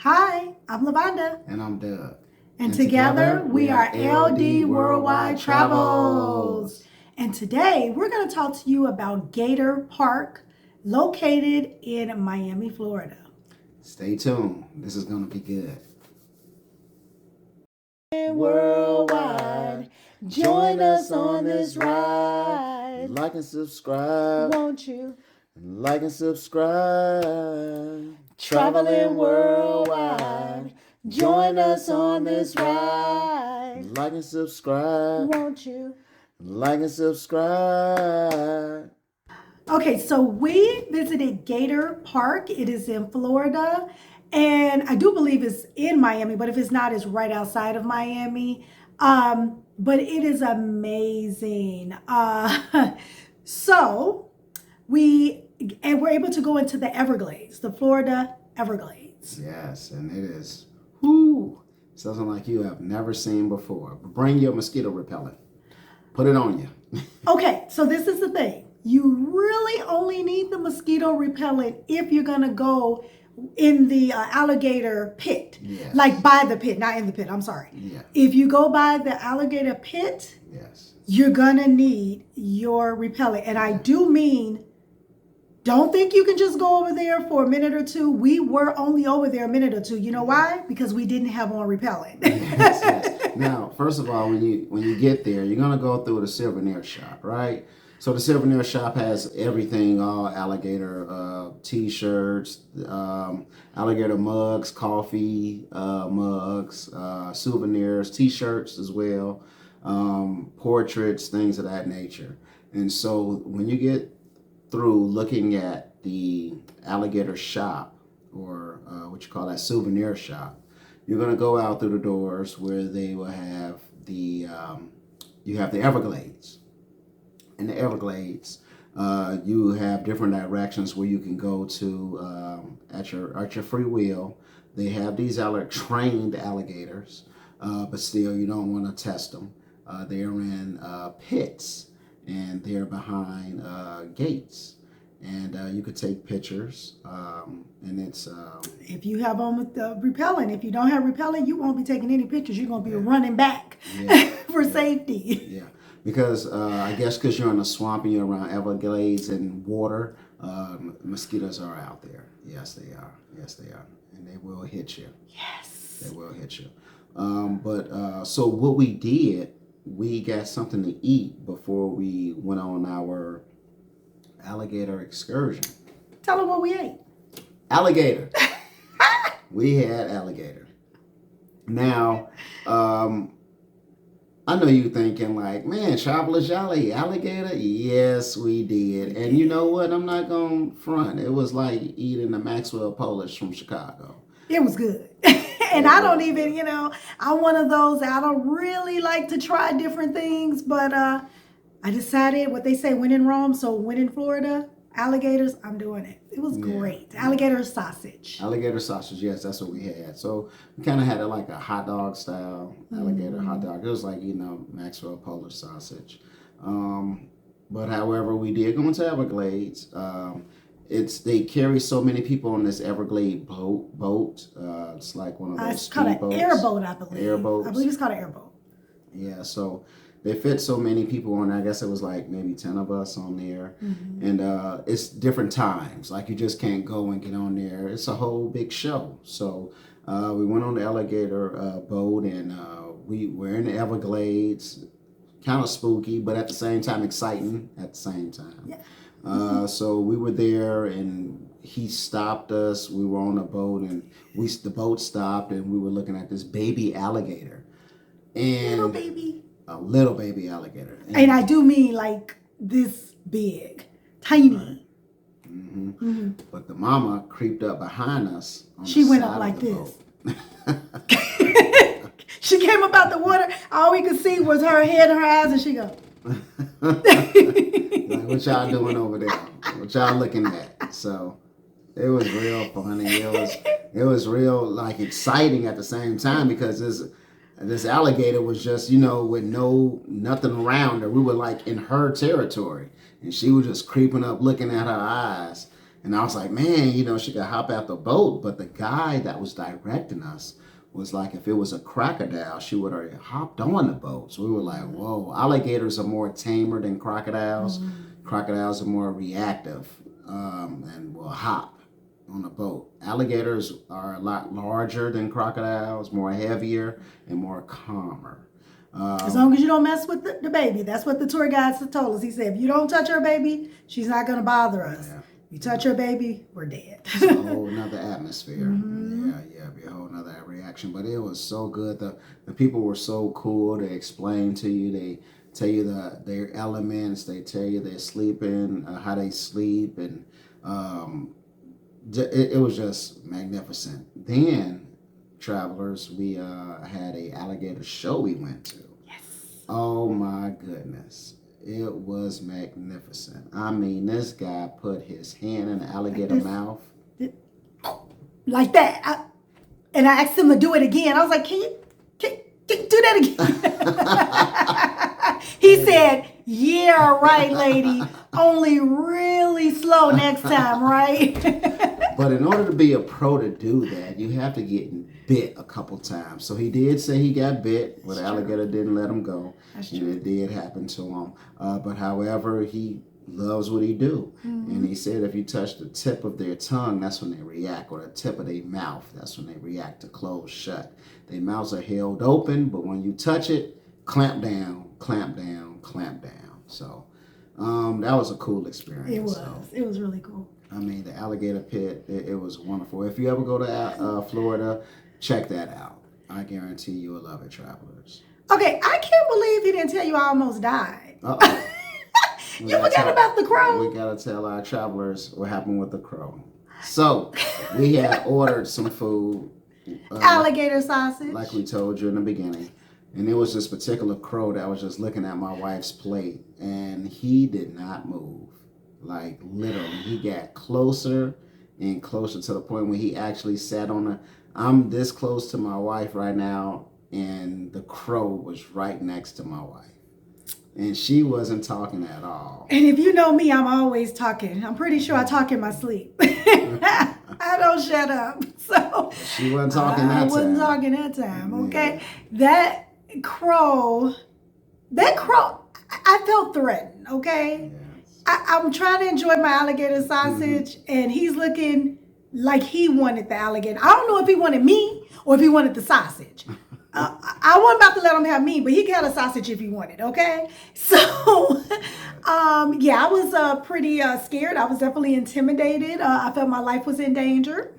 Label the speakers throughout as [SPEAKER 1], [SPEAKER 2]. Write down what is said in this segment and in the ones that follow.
[SPEAKER 1] Hi, I'm Lavonda.
[SPEAKER 2] And I'm Doug.
[SPEAKER 1] And together we are LD Worldwide Travels. And today we're going to talk to you about Gator Park, located in Miami, Florida.
[SPEAKER 2] Stay tuned. This is going to be good.
[SPEAKER 1] Worldwide, join us on this ride.
[SPEAKER 2] Like and subscribe.
[SPEAKER 1] Won't you?
[SPEAKER 2] Like and subscribe.
[SPEAKER 1] Traveling worldwide, join us on this ride.
[SPEAKER 2] Like and subscribe.
[SPEAKER 1] Won't you?
[SPEAKER 2] Like and subscribe.
[SPEAKER 1] Okay, so we visited Gator Park. It is in Florida, and I do believe it's in Miami, but if it's not, it's right outside of Miami. But it is amazing. So we're able to go into the Everglades, the Florida Everglades.
[SPEAKER 2] Yes, and it is something like you have never seen before. But bring your mosquito repellent. Put it on you.
[SPEAKER 1] Okay, so this is the thing. You really only need the mosquito repellent if you're going to go in the alligator pit.
[SPEAKER 2] Yes.
[SPEAKER 1] Like by the pit, not in the pit. I'm sorry.
[SPEAKER 2] Yeah.
[SPEAKER 1] If you go by the alligator pit,
[SPEAKER 2] Yes.
[SPEAKER 1] you're going to need your repellent. And I do mean, don't think you can just go over there for a minute or two. We were only over there a minute or two. You know why? Because we didn't have on repellent.
[SPEAKER 2] Yes. Now, first of all, when you get there, you're gonna go through the souvenir shop, right? So the souvenir shop has everything, all alligator T-shirts, alligator mugs, coffee mugs, souvenirs, T-shirts as well, portraits, things of that nature. And so when you get through looking at the alligator shop, or what you call that souvenir shop, you're going to go out through the doors where they will have you have the Everglades. In the Everglades, you have different directions where you can go to at your free will. They have these trained alligators, but still you don't want to test them. They are in pits, and they're behind gates. And you could take pictures, and it's...
[SPEAKER 1] if you have on with the repellent, if you don't have repellent, you won't be taking any pictures. You're going to be running back for safety.
[SPEAKER 2] Yeah, because I guess because you're in a swamp and you're around Everglades and water, mosquitoes are out there. Yes, they are. Yes, they are. And they will hit you.
[SPEAKER 1] Yes.
[SPEAKER 2] They will hit you. So what we did, we got something to eat before we went on our alligator excursion.
[SPEAKER 1] Tell them what we ate.
[SPEAKER 2] Alligator. We had alligator. Now, I know you thinking like, man, Traveler Jolly, alligator? Yes, we did. And you know what? I'm not going to front. It was like eating a Maxwell Polish from Chicago.
[SPEAKER 1] It was good. And I don't even, I'm one of those, I don't really like to try different things, but I decided what they say, when in Rome, so when in Florida, alligators, I'm doing it. It was great. Alligator sausage.
[SPEAKER 2] Alligator sausage, yes, that's what we had. So we kind of had it like a hot dog style, alligator hot dog. It was like, Maxwell Polish sausage. But however, we did go into Everglades. They carry so many people on this Everglade boat. It's like one of those
[SPEAKER 1] it's called an airboat, I believe.
[SPEAKER 2] Airboats.
[SPEAKER 1] I believe it's called an airboat.
[SPEAKER 2] Yeah, so they fit so many people on. I guess it was like maybe 10 of us on there. Mm-hmm. And it's different times. Like you just can't go and get on there. It's a whole big show. So we went on the alligator boat, and we were in the Everglades. Kind of spooky, but at the same time exciting at the same time. Yeah. So we were there, and he stopped us. We were on a boat, and the boat stopped, and we were looking at this baby alligator. And
[SPEAKER 1] little baby.
[SPEAKER 2] A little baby alligator.
[SPEAKER 1] And I do mean like this big, tiny. Right.
[SPEAKER 2] Mm-hmm. Mm-hmm. But the mama creeped up behind us.
[SPEAKER 1] She went up like this. She came up out the water. All we could see was her head, her eyes, and she go.
[SPEAKER 2] Like, what y'all doing over there? What y'all looking at? So it was real funny. It was real like exciting at the same time, because this alligator was just, with nothing around her. We were like in her territory, and she was just creeping up, looking at her eyes. And I was like, man, she could hop out the boat. But the guy that was directing us was like, if it was a crocodile, she would have hopped on the boat. So we were like, whoa, alligators are more tamer than crocodiles. Crocodiles are more reactive and will hop on a boat. Alligators are a lot larger than crocodiles, more heavier and more calmer.
[SPEAKER 1] As long as you don't mess with the baby. That's what the tour guides told us. He said, if you don't touch her baby, she's not going to bother us.
[SPEAKER 2] Yeah.
[SPEAKER 1] You touch her baby, we're dead.
[SPEAKER 2] It's a whole nother atmosphere. Yeah, be a whole nother reaction. But it was so good. The people were so cool. They explain to you. They tell you their elements. They tell you they're sleeping, how they sleep, and it was just magnificent. Then, travelers, we had a alligator show we went to.
[SPEAKER 1] Yes.
[SPEAKER 2] Oh my goodness. It was magnificent. I mean, this guy put his hand in the alligator mouth.
[SPEAKER 1] Like that. And I asked him to do it again. I was like, can you do that again? He said, yeah, right, lady. Only really slow next time, right?
[SPEAKER 2] But in order to be a pro to do that, you have to get bit a couple times. So he did say he got bit, but the alligator didn't let him go.
[SPEAKER 1] That's
[SPEAKER 2] and
[SPEAKER 1] true.
[SPEAKER 2] it did happen to him. But however, he loves what he do. And he said if you touch the tip of their tongue, that's when they react, or the tip of their mouth, that's when they react to close shut. Their mouths are held open, but when you touch it, clamp down, clamp down, clamp down. So that was a cool experience.
[SPEAKER 1] It was.
[SPEAKER 2] So,
[SPEAKER 1] It was really cool.
[SPEAKER 2] I mean, the alligator pit, it was wonderful. If you ever go to Florida, check that out. I guarantee you will love it, travelers.
[SPEAKER 1] Okay, I can't believe he didn't tell you I almost died.
[SPEAKER 2] Uh-oh.
[SPEAKER 1] You forgot about the crow.
[SPEAKER 2] We got to tell our travelers what happened with the crow. So, we had ordered some food.
[SPEAKER 1] Alligator sausage.
[SPEAKER 2] Like we told you in the beginning. And it was this particular crow that was just looking at my wife's plate. And he did not move. Like, literally. He got closer and closer to the point where he actually sat on the... I'm this close to my wife right now. And the crow was right next to my wife. And she wasn't talking at all.
[SPEAKER 1] And if you know me, I'm always talking. I'm pretty sure I talk in my sleep. I don't shut up. So
[SPEAKER 2] she wasn't talking that time.
[SPEAKER 1] I wasn't talking that time, okay? Yeah. That crow, I felt threatened, okay? Yes. I'm trying to enjoy my alligator sausage, and he's looking like he wanted the alligator. I don't know if he wanted me or if he wanted the sausage. I wasn't about to let him have me, but he could have a sausage if he wanted, okay? So, yeah, I was pretty scared. I was definitely intimidated. I felt my life was in danger.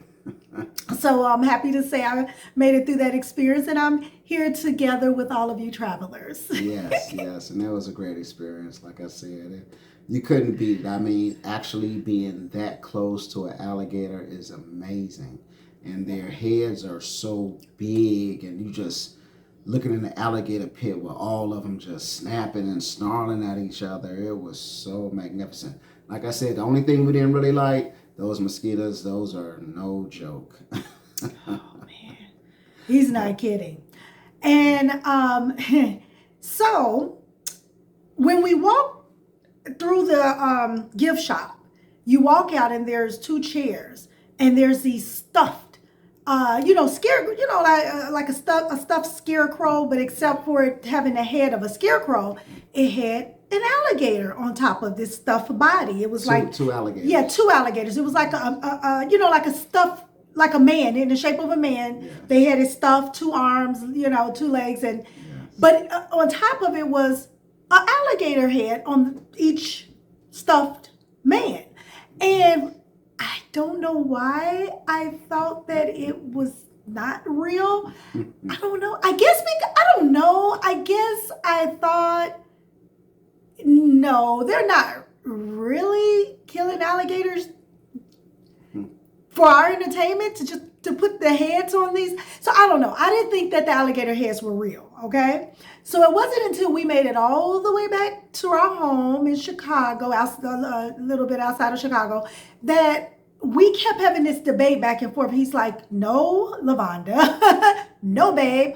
[SPEAKER 1] So I'm happy to say I made it through that experience, and I'm here together with all of you travelers.
[SPEAKER 2] Yes, and that was a great experience. Like I said, you couldn't beat it. I mean, actually being that close to an alligator is amazing. And their heads are so big, and you just looking in the alligator pit with all of them just snapping and snarling at each other. It was so magnificent. Like I said, the only thing we didn't really like, those mosquitoes, those are no joke.
[SPEAKER 1] Oh, man. He's not kidding. And so when we walk through the gift shop, you walk out and there's two chairs, and there's these stuffed like a stuffed scarecrow, but except for it having the head of a scarecrow, it had an alligator on top of this stuffed body. It was like
[SPEAKER 2] two alligators.
[SPEAKER 1] Yeah, two alligators. It was like like a stuffed, like a man in the shape of a man. Yes. They had it stuffed, two arms, two legs, and yes. But on top of it was an alligator head on each stuffed man, and I don't know why I thought that it was not real. I don't know. I don't know. I guess I thought, no, they're not really killing alligators for our entertainment to put the heads on these. So I don't know. I didn't think that the alligator heads were real, okay? So it wasn't until we made it all the way back to our home in Chicago, a little bit outside of Chicago, that we kept having this debate back and forth. He's like, no, Lavonda, no, babe.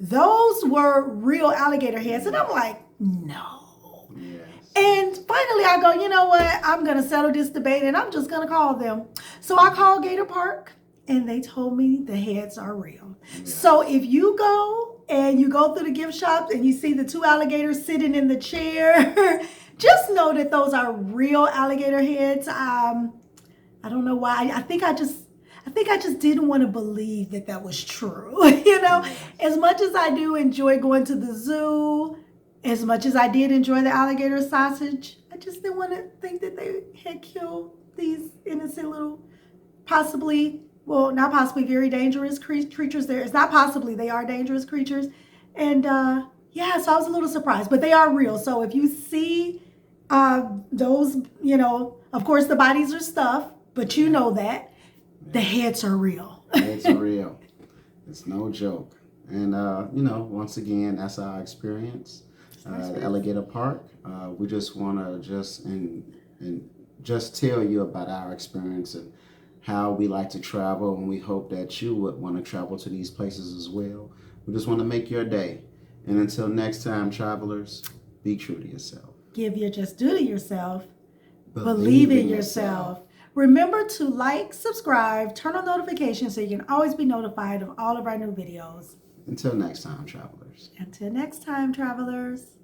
[SPEAKER 1] Those were real alligator heads. And I'm like, no.
[SPEAKER 2] Yes.
[SPEAKER 1] And finally, I go, you know what? I'm going to settle this debate and I'm just going to call them. So I called Gator Park and they told me the heads are real. Yeah. So if you go and you go through the gift shops and you see the 2 alligators sitting in the chair, just know that those are real alligator heads. I don't know why. I think I just didn't want to believe that was true. As much as I do enjoy going to the zoo, as much as I did enjoy the alligator sausage, I just didn't want to think that they had killed these innocent little, not possibly, very dangerous creatures. It's not possibly, they are dangerous creatures. And so I was a little surprised, but they are real. So if you see those, of course the bodies are stuffed, but you know that the heads are real.
[SPEAKER 2] Heads are real. It's no joke. And, once again, that's our experience. At Alligator Park. We just want to just tell you about our experience and how we like to travel, and we hope that you would want to travel to these places as well. We just want to make your day. And until next time, travelers, be true to yourself.
[SPEAKER 1] Give your just due to yourself. Believe in yourself. Remember to like, subscribe, turn on notifications so you can always be notified of all of our new videos.
[SPEAKER 2] Until next time, travelers.
[SPEAKER 1] Until next time, travelers.